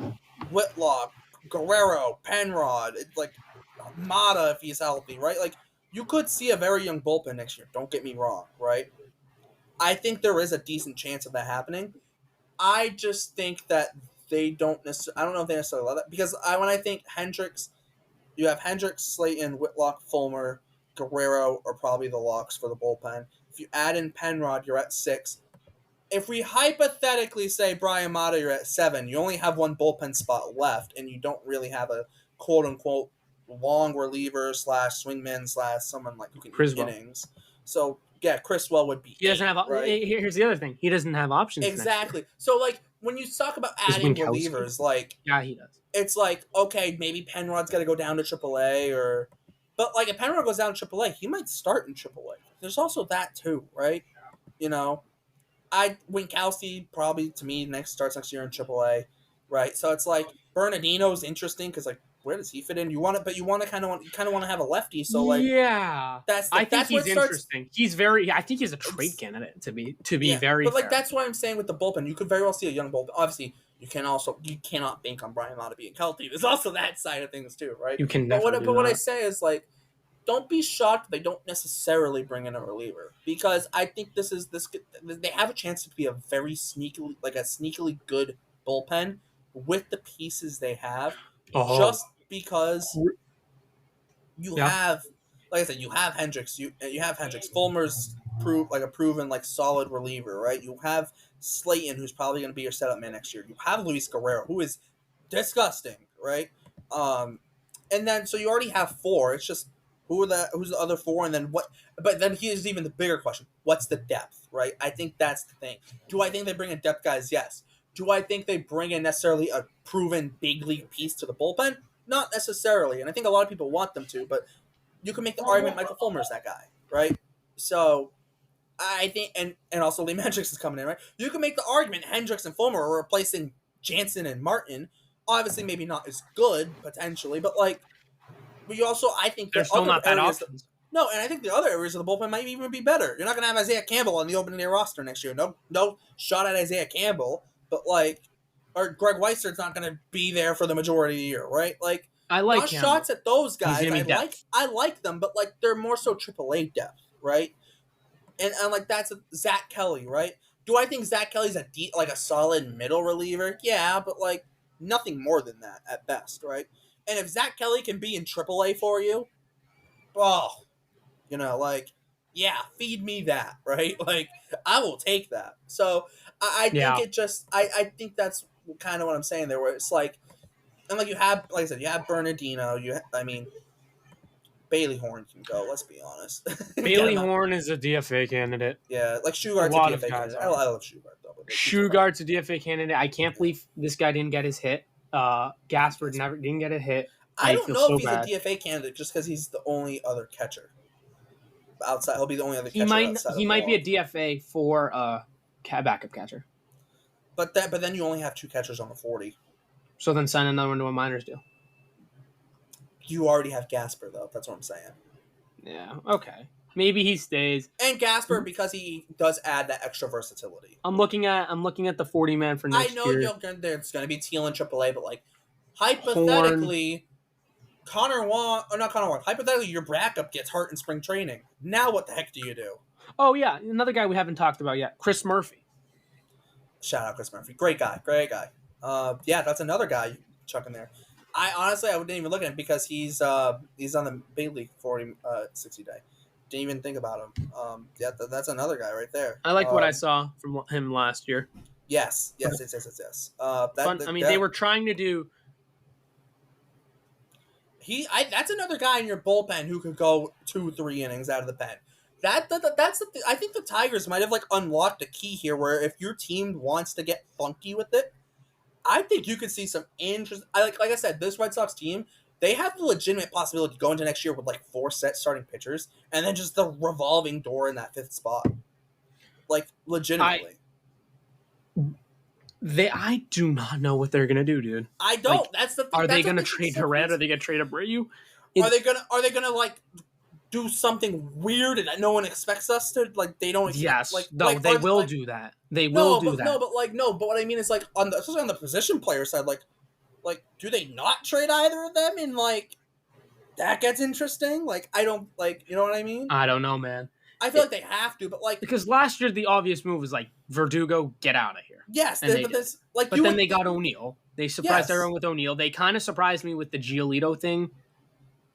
Whitlock, Guerrero, Penrod, like Mata if he's healthy, right? Like you could see a very young bullpen next year. Don't get me wrong, right? I think there is a decent chance of that happening. I just think that they don't necessarily. I don't know if they necessarily love that because when I think Hendricks, you have Hendricks, Slayton, Whitlock, Fulmer, Guerrero are probably the locks for the bullpen. If you add in Penrod, you're at 6. If we hypothetically say Brian Mata, you're at 7. You only have one bullpen spot left, and you don't really have a quote unquote long reliever slash swingman slash someone like who can eat Criswell. innings. So yeah, Criswell would be. He doesn't 8, have. right. Here's the other thing. He doesn't have options. Exactly. So like when you talk about Is adding Winkowski? relievers, like Yeah, he does. it's like okay, maybe Penrod's got to go down to AAA, or but like if Penrod goes down to AAA, he might start in AAA. There's also that too, right? You know, I Winkowski probably to me starts next year in AAA, right? So it's like Bernardino's interesting because like where does he fit in? You want it, but you kind of want to have a lefty. So like Yeah, I think that's where he's it starts. interesting. He's very. I think he's a trade It's candidate to be yeah, very but like fair. that's what I'm saying with the bullpen. You could very well see a young bullpen. Obviously, you cannot bank on Brian Mata being healthy. There's also that side of things too, right? You can But never do what I that. say is like, don't be shocked they don't necessarily bring in a reliever because I think this they have a chance to be a very sneakily good bullpen with the pieces they have, Oh, just because you yeah. have like I said, you have Hendricks, Fulmer's a proven like solid reliever, right? You have Slayton, who's probably going to be your setup man next year. You have Luis Guerrero, who is disgusting, right? And then so you already have four. It's just who's the other four, and then what? But then here's even the bigger question: what's the depth, right? I think that's the thing. Do I think they bring in depth guys? Yes. Do I think they bring in necessarily a proven big league piece to the bullpen? Not necessarily, and I think a lot of people want them to, but you can make the argument Michael Fulmer's that guy, right? So I think, and also Lee Hendricks is coming in, right? You can make the argument Hendricks and Fulmer are replacing Jansen and Martin. Obviously, maybe not as good potentially, but like, but you also, I think They're the still other not bad areas. options. No, and I think the other areas of the bullpen might even be better. You're not going to have Isaiah Campbell on the opening day roster next year. No shot at Isaiah Campbell, but like, or Greg Weisser's not going to be there for the majority of the year, right? Like, I like not Campbell. shots at those He's guys. gonna be depth. I like them, but like they're more so AAA depth, right? And like that's Zach Kelly, right? Do I think Zach Kelly's like a solid middle reliever? Yeah, but like nothing more than that at best, right? And if Zach Kelly can be in AAA for you, oh, like, yeah, feed me that, right? Like, I will take that. So I think Yeah. I think that's kind of what I'm saying there, where it's like, and like you have, like I said, you have Bernardino. I mean, Bailey Horn can go. Let's be honest. Bailey Horn is a DFA candidate. Yeah, like A Shugart's a lot of DFA guys candidate. are. I love Shugart though. But like, Shugart's a DFA candidate. I can't believe this guy didn't get his hit. Gaspard never didn't get a hit. I don't feel know so if he's bad. a DFA candidate just because he's the only other catcher. Outside, he'll be the only other He catcher might outside. he of might be a Wong. DFA for backup catcher. But then you only have two catchers on the 40. So then sign another one to a minors deal. You already have Gasper though. That's what I'm saying. Yeah. Okay. Maybe he stays. And Gasper, because he does add that extra versatility. I'm looking at the 40 man for next I know year. there's going to be Teal in AAA, but like hypothetically, hypothetically, your backup gets hurt in spring training. Now what the heck do you do? Oh yeah, another guy we haven't talked about yet, Chris Murphy. Shout out Chris Murphy, great guy. Yeah, that's another guy you chuck in there. I wouldn't even look at him because he's on the big league 60 day. Didn't even think about him. Yeah, that's another guy right there. I liked what I saw from him last year. Yes. They were trying to do. That's another guy in your bullpen who could go 2-3 innings out of the pen. I think the Tigers might have like unlocked a key here where if your team wants to get funky with it, I think you could see some interest. Like I said, this Red Sox team, they have the legitimate possibility to go into next year with like 4 set starting pitchers and then just the revolving door in that 5th spot. Like legitimately. I do not know what they're gonna do, dude. I don't. Like, that's the thing. Are they gonna trade Red? Are they gonna trade Abreu? Are they gonna like do something weird and no one expects us to? Like they don't. Yes. Like no, like, they will like, do that. They will do that. No, but what I mean is like especially on the position player side, like do they not trade either of them? And like that gets interesting. Like I don't like, you know what I mean? I don't know, man. I feel like they have to, but like because last year the obvious move was like Verdugo, get out of here. Yes, but then they got O'Neill. They surprised everyone with O'Neill. They kind of surprised me with the Giolito thing.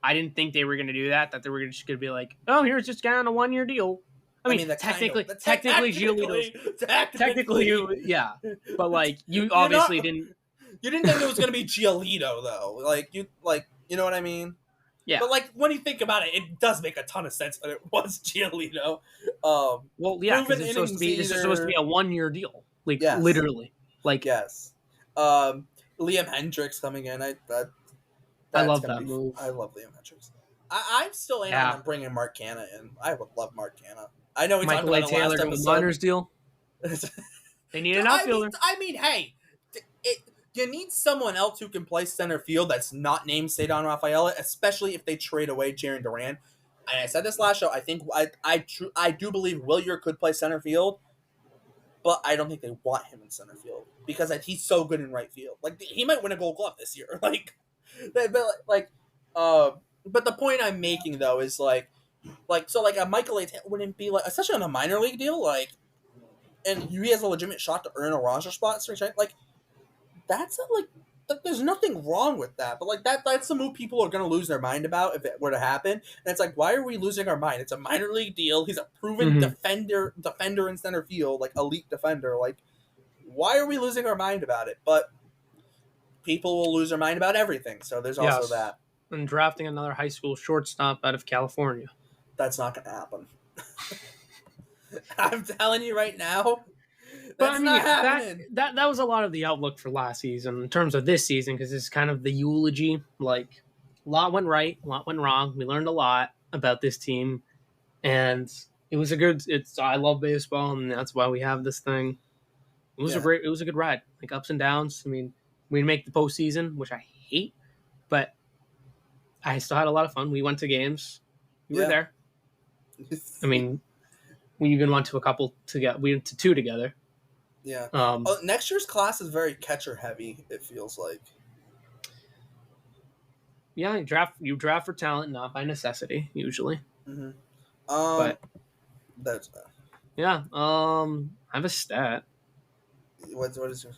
I didn't think they were going to do that. That they were just going to be like, oh, here's just guy on a 1-year deal. I mean technically Giolito's technically, yeah. But like you obviously didn't. You didn't think it was going to be Giolito though. You know what I mean? Yeah. But like when you think about it, it does make a ton of sense that it was Giolito. Well, yeah, because it's supposed to be a 1-year deal. Like literally. Like yes. Liam Hendricks coming in. I love that move. I love Liam Hendricks. I'm still in on bringing Mark Canha in. I would love Mark Canha. I know we talked about it last episode. Minors deal. They need an outfielder. I mean, hey, you need someone else who can play center field that's not named Cedon Rafaela, especially if they trade away Jarren Duran. And I said this last show. I think I do believe Willier could play center field, but I don't think they want him in center field because he's so good in right field. Like he might win a Gold Glove this year. But the point I'm making though is like a Michael A. wouldn't be like, especially on a minor league deal, like, and he has a legitimate shot to earn a roster spot. Like that's there's nothing wrong with that. But like that's the move people are gonna lose their mind about if it were to happen. And it's like, why are we losing our mind? It's a minor league deal. He's a proven Mm-hmm. defender in center field, like elite defender. Like, why are we losing our mind about it? But people will lose their mind about everything. So there's also Yes. that. And drafting another high school shortstop out of California. That's not gonna happen. I'm telling you right now, But I that's not mean, happening. that was a lot of the outlook for last season in terms of this season, because it's kind of the eulogy. Like, a lot went right, a lot went wrong. We learned a lot about this team, and it was a good. It's I love baseball, and that's why we have this thing. It was Yeah. it was a good ride, like ups and downs. I mean, we didn't make the postseason, which I hate, but I still had a lot of fun. We went to games. We were Yeah. there. I mean, we even went to a couple together. We went to two together. Yeah. Um, Next year's class is very catcher heavy. It feels like. yeah, you draft for talent, not by necessity, usually. Mm-hmm. But That's yeah, I have a stat. what is your...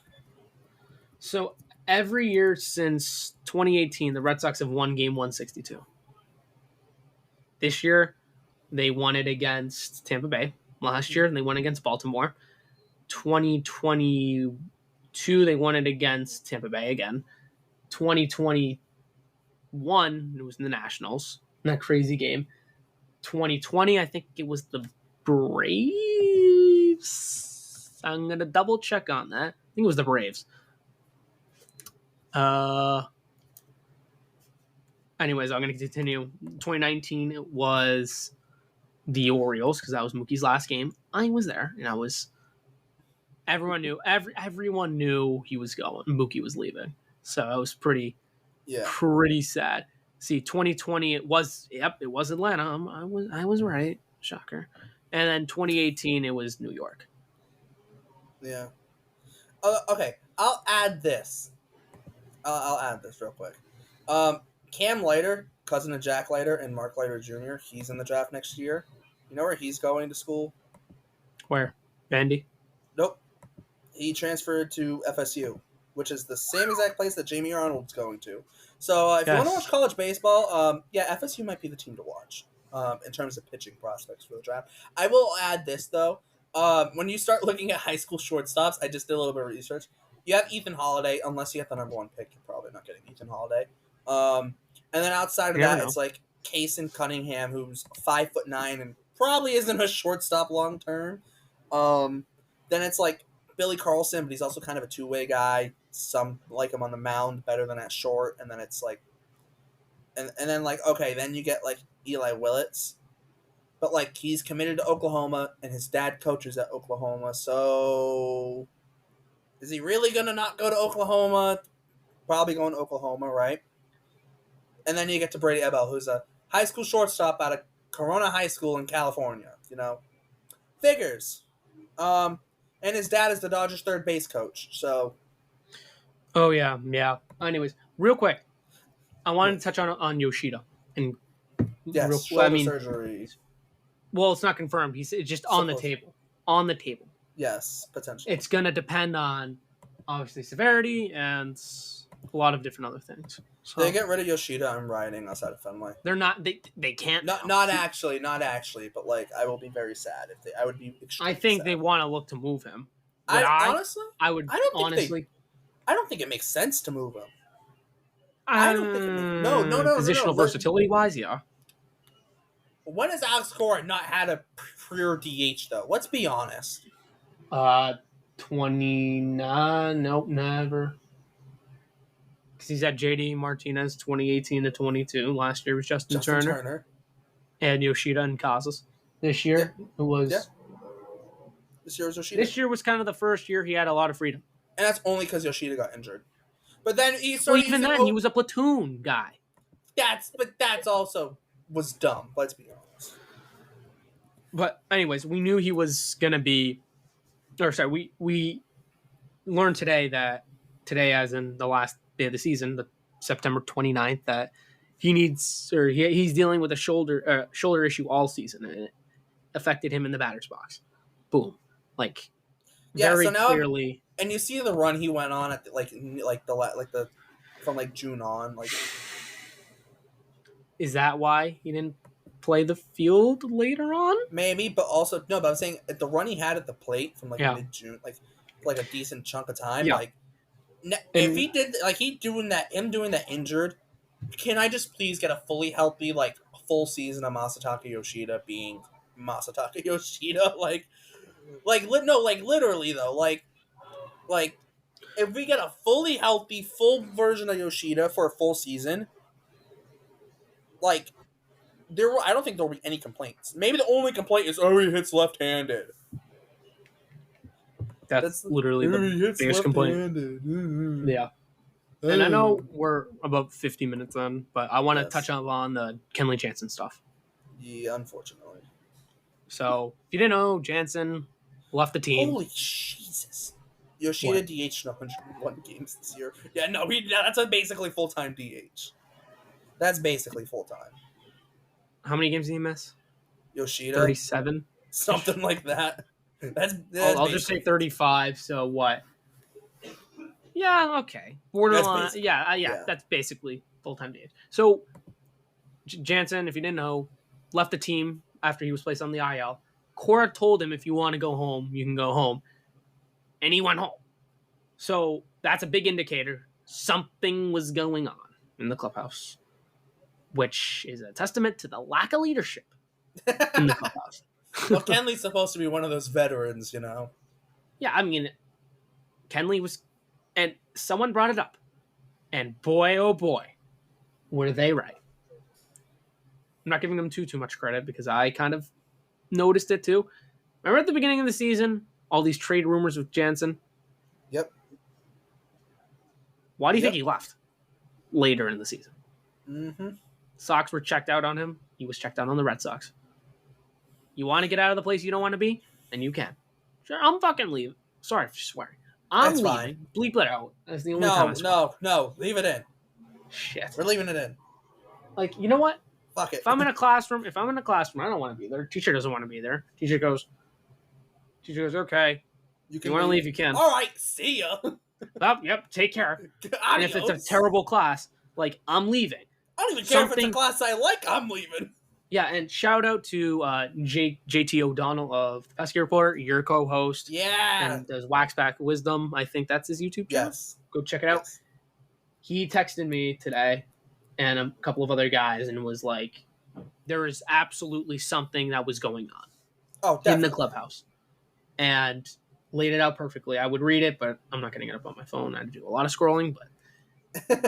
So every year since 2018, the Red Sox have won game 162. This year, they won it against Tampa Bay. Last year, they won against Baltimore. 2022, they won it against Tampa Bay again. 2021, it was in the Nationals. That crazy game. 2020, I think it was the Braves. I'm gonna double check on that. I think it was the Braves. Anyways, I'm gonna continue. 2019 it was the Orioles because that was Mookie's last game. I was there, and I was. Everyone knew he was going. Mookie was leaving, so I was pretty sad. See, 2020 it was Atlanta. I was right. Shocker. And then 2018 it was New York. Yeah. Okay, I'll add this. I'll add this real quick. Cam Leiter, cousin of Jack Leiter and Mark Leiter Jr., he's in the draft next year. You know where he's going to school? Where? Vandy? Nope. He transferred to FSU, which is the same exact place that Jamie Arnold's going to. So if you want to watch college baseball, FSU might be the team to watch in terms of pitching prospects for the draft. I will add this, though. When you start looking at high school shortstops, I just did a little bit of research. You have Ethan Holiday, unless you have the number one pick, you're probably not getting Ethan Holiday. And then outside of that, it's like Kason Cunningham, who's 5'9" and probably isn't a shortstop long term. Then it's like Billy Carlson, but he's also kind of a two-way guy. Some like him on the mound better than at short. And then it's like, and then like, okay, then you get like Eli Willits. But like he's committed to Oklahoma and his dad coaches at Oklahoma. So is he really going to not go to Oklahoma? Probably going to Oklahoma, right? And then you get to Brady Ebel, who's a high school shortstop out of Corona High School in California. You know, figures. And his dad is the Dodgers' third base coach. So, oh yeah. Anyways, real quick, I wanted to touch on Yoshida and yes, shoulder surgery. Well, it's not confirmed. It's just on the table. On the table. Yes, potentially. It's gonna depend on obviously severity and a lot of different other things. So, they get rid of Yoshida, I'm riding outside of Fenway. They're not. They can't. Not actually. But like, I will be very sad if they. I would be. I think sad. They want to look to move him. Honestly, I don't think it makes sense to move him. I don't think it makes, no. Positional versatility wise, yeah. When has Alex Cora not had a pure DH though? Let's be honest. 29. Nope, never. Because he's at JD Martinez 2018 to 22. Last year was Justin Turner. And Yoshida and Casas. This year it was. Yeah. This year was Yoshida. This year was kind of the first year he had a lot of freedom. And that's only because Yoshida got injured. But then he started. Well, even then, he was a platoon guy. That's also was dumb. Let's be honest. But anyways, we knew he was gonna be. Or sorry, we learned today, as in the last day of the season, the September 29th, that he's dealing with a shoulder issue all season, and it affected him in the batter's box. Boom, very clearly. And you see the run he went on at the from like June on. Like, Is that why he didn't play the field later on? maybe, but also no. But I'm saying the run he had at the plate from like Yeah. mid June, like a decent chunk of time. Yeah. Like, if And he did like him doing that injured, can I just please get a fully healthy like full season of Masataka Yoshida being Masataka Yoshida? No, like literally though, like if we get a fully healthy full version of Yoshida for a full season, like I don't think there'll be any complaints. Maybe the only complaint is he hits left-handed. that's That's literally the he hits biggest complaint. left-handed. Yeah. And I know we're about 50 minutes on, but I want to touch on the Kenley Jansen stuff. Yeah, unfortunately. So, if you didn't know, Jansen left the team. Holy Jesus. Yoshida What? DH'd 101 games this year. Yeah, no, that's a basically full-time DH. That's basically full-time. How many games did he miss? Yoshida? 37? Something like that. That's I'll just say 35, so what? Yeah, okay. Borderline. Yeah, that's basically full-time DH. So, Jansen, if you didn't know, left the team after he was placed on the IL. Cora told him, if you want to go home, you can go home. And he went home. So that's a big indicator. Something was going on in the clubhouse, which is a testament to the lack of leadership in the clubhouse. Well, Kenley's supposed to be one of those veterans, you know? Yeah, I mean, Kenley was... And someone brought it up. And boy, oh boy, were they right. I'm not giving them too much credit because I kind of noticed it too. Remember at the beginning of the season, all these trade rumors with Jansen? Yep. Why do you think he left later in the season? Mm-hmm. Sox were checked out on him. He was checked out on the Red Sox. You want to get out of the place you don't want to be? Then you can. Sure, I'm fucking leaving. Sorry for swearing. I'm That's leaving. fine. Bleep it out. That's the only time I swear. No. Leave it in. Shit. We're leaving it in. Like, you know what? Fuck it. If I'm in a classroom, I don't want to be there. Teacher doesn't want to be there. Teacher goes, okay. You want to leave, you can. All right, see ya. Yep, take care. And if it's a terrible class, like, I'm leaving. I don't even care if it's a class I like, I'm leaving. Yeah, and shout out to JT O'Donnell of the Pesky Report, your co-host. Yeah. And does Waxback Wisdom. I think that's his YouTube channel. Yes. Go check it out. Yes. He texted me today and a couple of other guys and was like, there is absolutely something that was going on in the clubhouse. And laid it out perfectly. I would read it, but I'm not getting it up on my phone. I had to do a lot of scrolling. But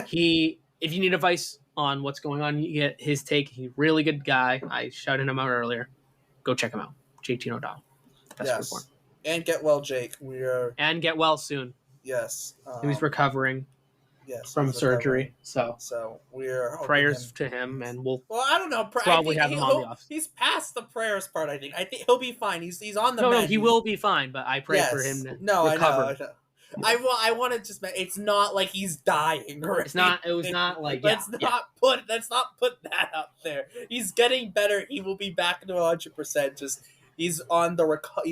if you need advice on what's going on, you get his take. He's a really good guy. I shouted him out earlier. Go check him out. JT O'Donnell. Yes. Report. And get well, Jake. And get well soon. Yes. He's recovering. Yes. From surgery. So we're prayers to him, and we'll. Well, I don't know. Probably have him on the office. He's past the prayers part. I think he'll be fine. He's on the. No, he will be fine. But I pray for him to recover. I know. I want to just. It's not like he's dying, or it's not. It was not like. Let's not put that up there. He's getting better. He will be back to 100%. Just he's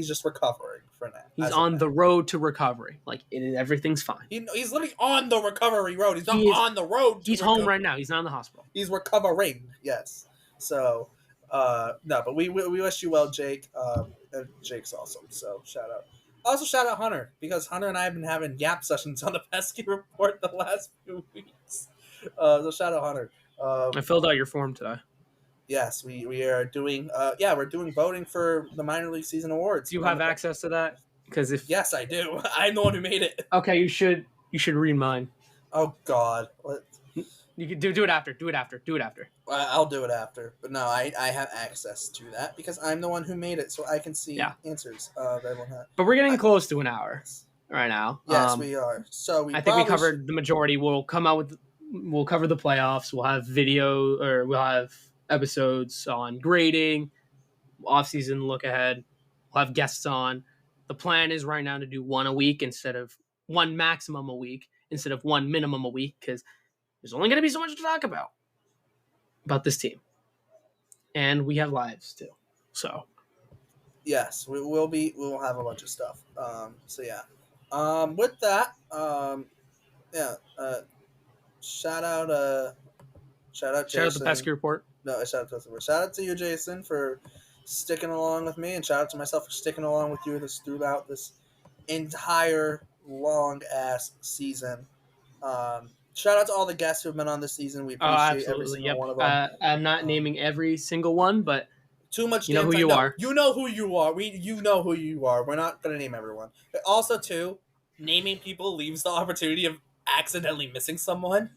just recovering for now. He's on the road to recovery. Like everything's fine. He's literally on the recovery road. He's not on the road. He's home right now. He's not in the hospital. He's recovering. Yes. So, no, but we wish you well, Jake. Jake's awesome. So shout out. Also, shout out Hunter, because Hunter and I have been having gap sessions on the Pesky Report the last few weeks. So shout out Hunter. I filled out your form today. Yes, we are doing. We're doing voting for the minor league season awards. Do you have access to that? Because yes, I do. I'm the one who made it. Okay, you should read mine. Oh God, what? You can do it after. Do it after. I'll do it after. But no, I have access to that because I'm the one who made it, so I can see answers of everyone. But we're getting close to an hour right now. Yes, we are. So I think we covered the majority. We'll cover the playoffs. We'll have we'll have episodes on grading, off-season look ahead. We'll have guests on. The plan is right now to do one maximum a week instead of one minimum a week, because there's only going to be so much to talk about this team. And we have lives too. So yes, we'll have a bunch of stuff. With that, shout out Shout out the Jason. Pesky Report. No, shout out to you, Jason, for sticking along with me, and shout out to myself for sticking along with you throughout this entire long ass season. Shout out to all the guests who have been on this season. We Oh, appreciate every absolutely. single Yep. one of them. I'm not Um, naming every single one, but Too much you know damn who time. you No, are. you know who you are. You know who you are. We're not gonna name everyone. But also, too, naming people leaves the opportunity of accidentally missing someone.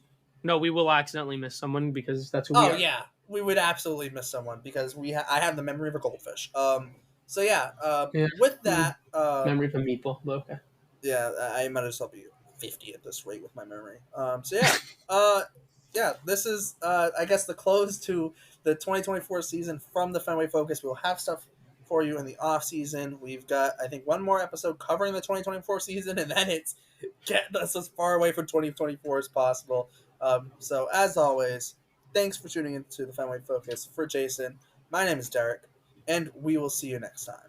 No, we will accidentally miss someone because that's who we Oh are. yeah, we would absolutely miss someone because I have the memory of a goldfish. So yeah. Yeah. With that, Memory of a meatball. But okay. yeah, I might as well be 50 at this rate with my memory. So yeah, uh, yeah, this is I guess the close to the 2024 season from the Fenway Focus. We'll have stuff for you in the off season. We've got I think one more episode covering the 2024 season, and then it's get us as far away from 2024 as possible. So as always, thanks for tuning into the Fenway Focus. For Jason, my name is Derek, and we will see you next time.